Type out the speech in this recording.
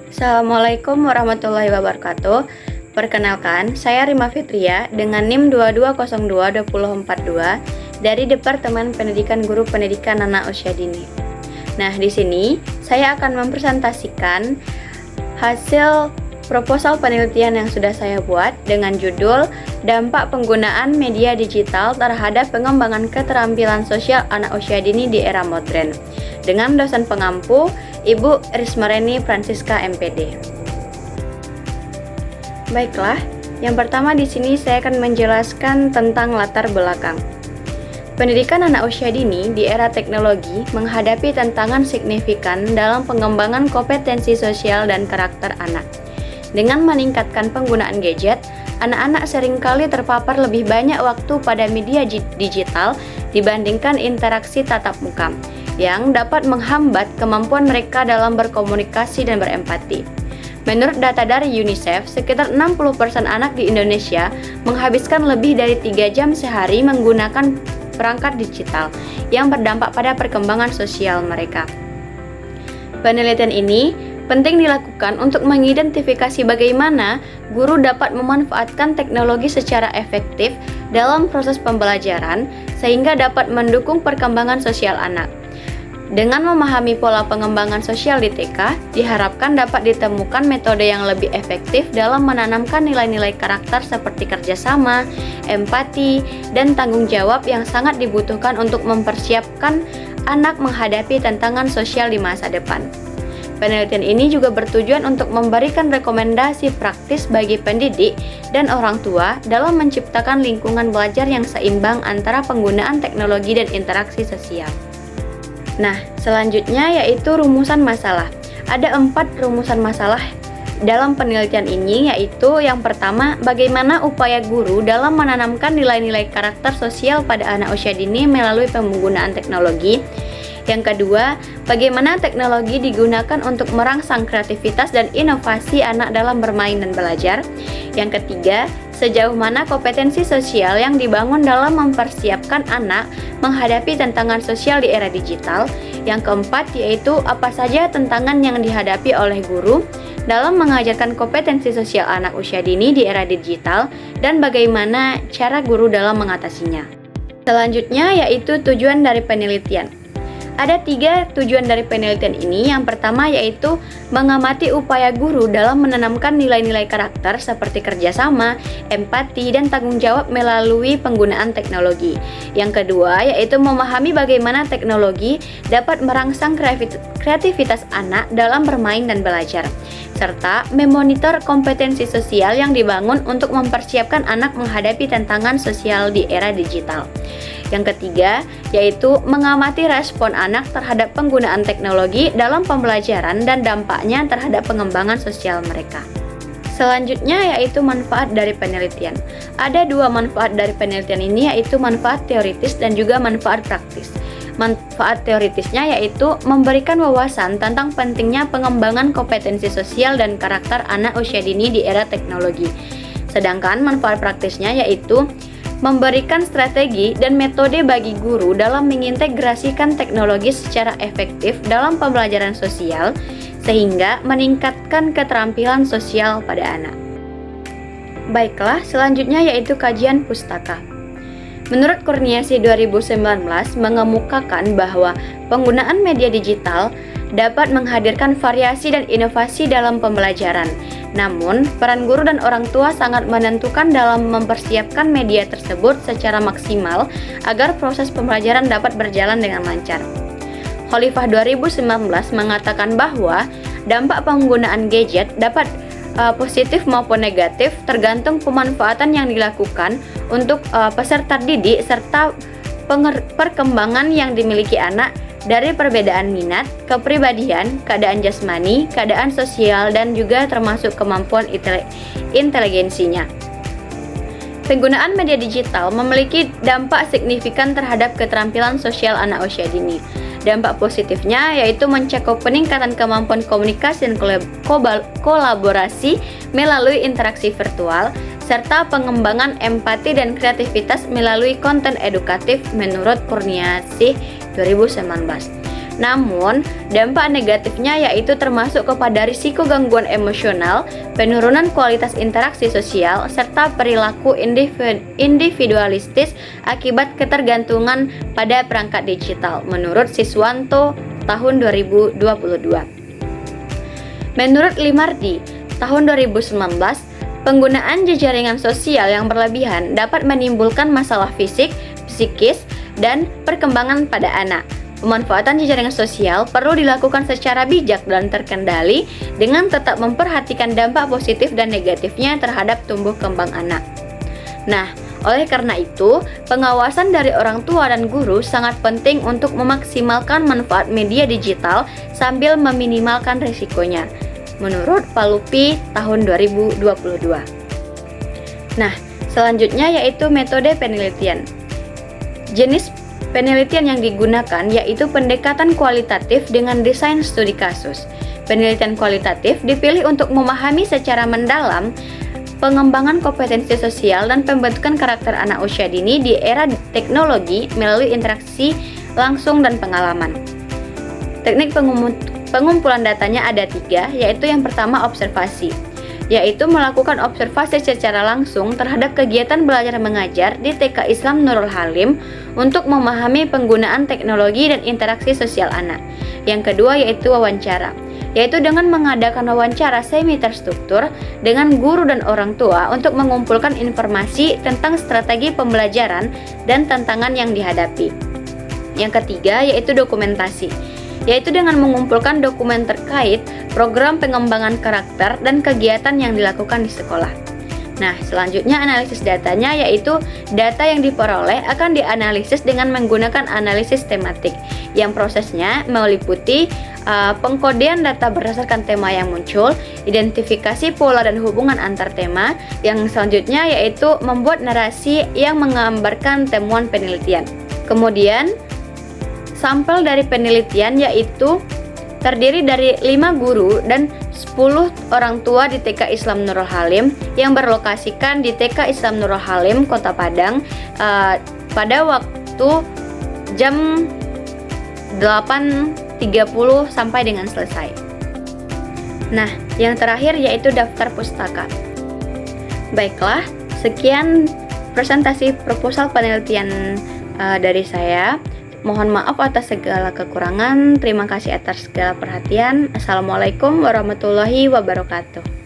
Assalamualaikum warahmatullahi wabarakatuh. Perkenalkan, saya Rima Fitria dengan NIM 22022042 dari Departemen Pendidikan Guru Pendidikan Anak Usia Dini. Nah, di sini saya akan mempresentasikan hasil proposal penelitian yang sudah saya buat dengan judul Dampak Penggunaan Media Digital Terhadap Pengembangan Keterampilan Sosial Anak Usia Dini di Era Modern dengan dosen pengampu Ibu Rismareni Francisca MPD. Baiklah, yang pertama di sini saya akan menjelaskan tentang latar belakang. Pendidikan anak usia dini di era teknologi menghadapi tantangan signifikan dalam pengembangan kompetensi sosial dan karakter anak. Dengan meningkatkan penggunaan gadget, anak-anak seringkali terpapar lebih banyak waktu pada media digital dibandingkan interaksi tatap muka, yang dapat menghambat kemampuan mereka dalam berkomunikasi dan berempati. Menurut data dari UNICEF, sekitar 60% anak di Indonesia menghabiskan lebih dari 3 jam sehari menggunakan perangkat digital yang berdampak pada perkembangan sosial mereka. Penelitian ini penting dilakukan untuk mengidentifikasi bagaimana guru dapat memanfaatkan teknologi secara efektif dalam proses pembelajaran sehingga dapat mendukung perkembangan sosial anak. Dengan memahami pola pengembangan sosial di TK, diharapkan dapat ditemukan metode yang lebih efektif dalam menanamkan nilai-nilai karakter seperti kerjasama, empati, dan tanggung jawab yang sangat dibutuhkan untuk mempersiapkan anak menghadapi tantangan sosial di masa depan. Penelitian ini juga bertujuan untuk memberikan rekomendasi praktis bagi pendidik dan orang tua dalam menciptakan lingkungan belajar yang seimbang antara penggunaan teknologi dan interaksi sosial. Nah, selanjutnya yaitu rumusan masalah. Ada 4 rumusan masalah dalam penelitian ini, yaitu yang pertama, bagaimana upaya guru dalam menanamkan nilai-nilai karakter sosial pada anak usia dini melalui penggunaan teknologi. Yang kedua, bagaimana teknologi digunakan untuk merangsang kreativitas dan inovasi anak dalam bermain dan belajar. Yang ketiga, sejauh mana kompetensi sosial yang dibangun dalam mempersiapkan anak menghadapi tantangan sosial di era digital. Yang keempat, yaitu apa saja tantangan yang dihadapi oleh guru dalam mengajarkan kompetensi sosial anak usia dini di era digital dan bagaimana cara guru dalam mengatasinya. Selanjutnya yaitu tujuan dari penelitian. Ada 3 tujuan dari penelitian ini. Yang pertama yaitu mengamati upaya guru dalam menanamkan nilai-nilai karakter seperti kerjasama, empati, dan tanggung jawab melalui penggunaan teknologi. Yang kedua yaitu memahami bagaimana teknologi dapat merangsang kreativitas anak dalam bermain dan belajar, serta memonitor kompetensi sosial yang dibangun untuk mempersiapkan anak menghadapi tantangan sosial di era digital. Yang ketiga, yaitu mengamati respon anak terhadap penggunaan teknologi dalam pembelajaran dan dampaknya terhadap pengembangan sosial mereka. Selanjutnya yaitu manfaat dari penelitian. Ada 2 manfaat dari penelitian ini, yaitu manfaat teoritis dan juga manfaat praktis. Manfaat teoritisnya yaitu memberikan wawasan tentang pentingnya pengembangan kompetensi sosial dan karakter anak usia dini di era teknologi. Sedangkan manfaat praktisnya yaitu memberikan strategi dan metode bagi guru dalam mengintegrasikan teknologi secara efektif dalam pembelajaran sosial sehingga meningkatkan keterampilan sosial pada anak. Baiklah, selanjutnya yaitu kajian pustaka. Menurut Kurniasi 2019 mengemukakan bahwa penggunaan media digital dapat menghadirkan variasi dan inovasi dalam pembelajaran. Namun, peran guru dan orang tua sangat menentukan dalam mempersiapkan media tersebut secara maksimal agar proses pembelajaran dapat berjalan dengan lancar. Khalifah 2019 mengatakan bahwa dampak penggunaan gadget dapat positif maupun negatif tergantung pemanfaatan yang dilakukan untuk peserta didik serta perkembangan yang dimiliki anak dari perbedaan minat, kepribadian, keadaan jasmani, keadaan sosial, dan juga termasuk kemampuan inteligensinya. Penggunaan media digital memiliki dampak signifikan terhadap keterampilan sosial anak usia dini. Dampak positifnya yaitu mencakup peningkatan kemampuan komunikasi dan kolaborasi melalui interaksi virtual, serta pengembangan empati dan kreativitas melalui konten edukatif menurut Kurniasih 2019. Namun, dampak negatifnya yaitu termasuk kepada risiko gangguan emosional, penurunan kualitas interaksi sosial, serta perilaku individualistis akibat ketergantungan pada perangkat digital, menurut Siswanto tahun 2022. Menurut Limardi, tahun 2019, penggunaan jejaringan sosial yang berlebihan dapat menimbulkan masalah fisik, psikis, dan perkembangan pada anak. Pemanfaatan jejaringan sosial perlu dilakukan secara bijak dan terkendali dengan tetap memperhatikan dampak positif dan negatifnya terhadap tumbuh kembang anak. Nah, oleh karena itu, pengawasan dari orang tua dan guru sangat penting untuk memaksimalkan manfaat media digital sambil meminimalkan risikonya, menurut Palupi tahun 2022. Nah, selanjutnya yaitu metode penelitian. Jenis penelitian yang digunakan yaitu pendekatan kualitatif dengan desain studi kasus. Penelitian kualitatif dipilih untuk memahami secara mendalam pengembangan kompetensi sosial dan pembentukan karakter anak usia dini di era teknologi melalui interaksi langsung dan pengalaman. Teknik pengumpulan datanya ada 3, yaitu yang pertama observasi, yaitu melakukan observasi secara langsung terhadap kegiatan belajar mengajar di TK Islam Nurul Halim untuk memahami penggunaan teknologi dan interaksi sosial anak. Yang kedua yaitu wawancara, yaitu dengan mengadakan wawancara semi terstruktur dengan guru dan orang tua untuk mengumpulkan informasi tentang strategi pembelajaran dan tantangan yang dihadapi. Yang ketiga yaitu dokumentasi, yaitu dengan mengumpulkan dokumen terkait program pengembangan karakter dan kegiatan yang dilakukan di sekolah. Nah, selanjutnya analisis datanya, yaitu data yang diperoleh akan dianalisis dengan menggunakan analisis tematik, yang prosesnya meliputi pengkodean data berdasarkan tema yang muncul, identifikasi pola dan hubungan antar tema, yang selanjutnya yaitu membuat narasi yang menggambarkan temuan penelitian. Kemudian, sampel dari penelitian yaitu terdiri dari 5 guru dan 10 orang tua di TK Islam Nurul Halim yang berlokasikan di TK Islam Nurul Halim, Kota Padang pada waktu jam 8.30 sampai dengan selesai. Nah, yang terakhir yaitu daftar pustaka. Baiklah, sekian presentasi proposal penelitian dari saya. Mohon maaf atas segala kekurangan. Terima kasih atas segala perhatian. Assalamualaikum warahmatullahi wabarakatuh.